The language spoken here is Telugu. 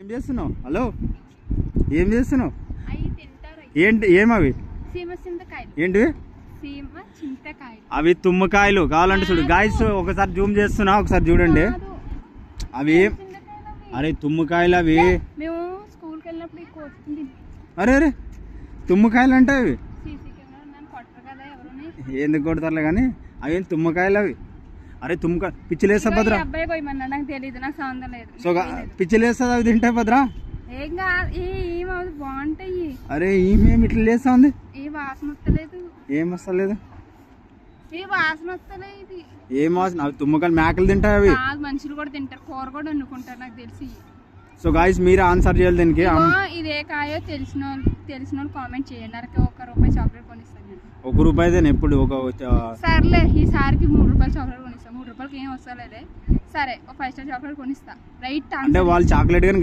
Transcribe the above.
ఏం చేస్తున్నావు? హలో, ఏం చేస్తున్నావు? ఏంటి ఏమవి? ఏంటివి? అవి తుమ్మకాయలు. కావాలంటే చూడు గాయస్, ఒకసారి జూమ్ చేస్తున్నా, ఒకసారి చూడండి. అవి అరే తుమ్మకాయలు అవి. అరే అరే తుమ్మకాయలు అంటే అవి ఎందుకు కొడతారులే కానీ అవి తుమ్మకాయలు అవి. అరే తుమ్మకాయ పిచ్చిలేస్తా భద్రా. సో పిచ్చిలేస్తుంది అవి తింటే భద్రా. బాగుంటాయి. అరే ఈమెం ఇట్లా లేస్తా ఉంది. ఏం వస్తలేదు. ఏం వాసన? అవి తుమ్మకాయలు మేకలు తింటాయి అవి. మనుషులు కూడా తింటారు, కూర కూడా వండుకుంటారు నాకు తెలిసి. సో గాయస్ మీరు ఆన్సర్ చేయాలి దీనికి. ఇదే కాయో తెలిసిన వాళ్ళు కామెంట్ చేయండి. ₹1 చాక్లెట్ కొనిస్తాను. ₹1 ఎప్పుడు ఒక సర్లే ఈసారికి ₹3 చాక్లెట్ కొనిస్తాను. ₹3 ఏం వస్తలేదే. సరే, ఒక 5 స్టార్ చాక్లెట్ కొనిస్తా. రైట్? అంటే వాళ్ళు చాక్లెట్ కానీ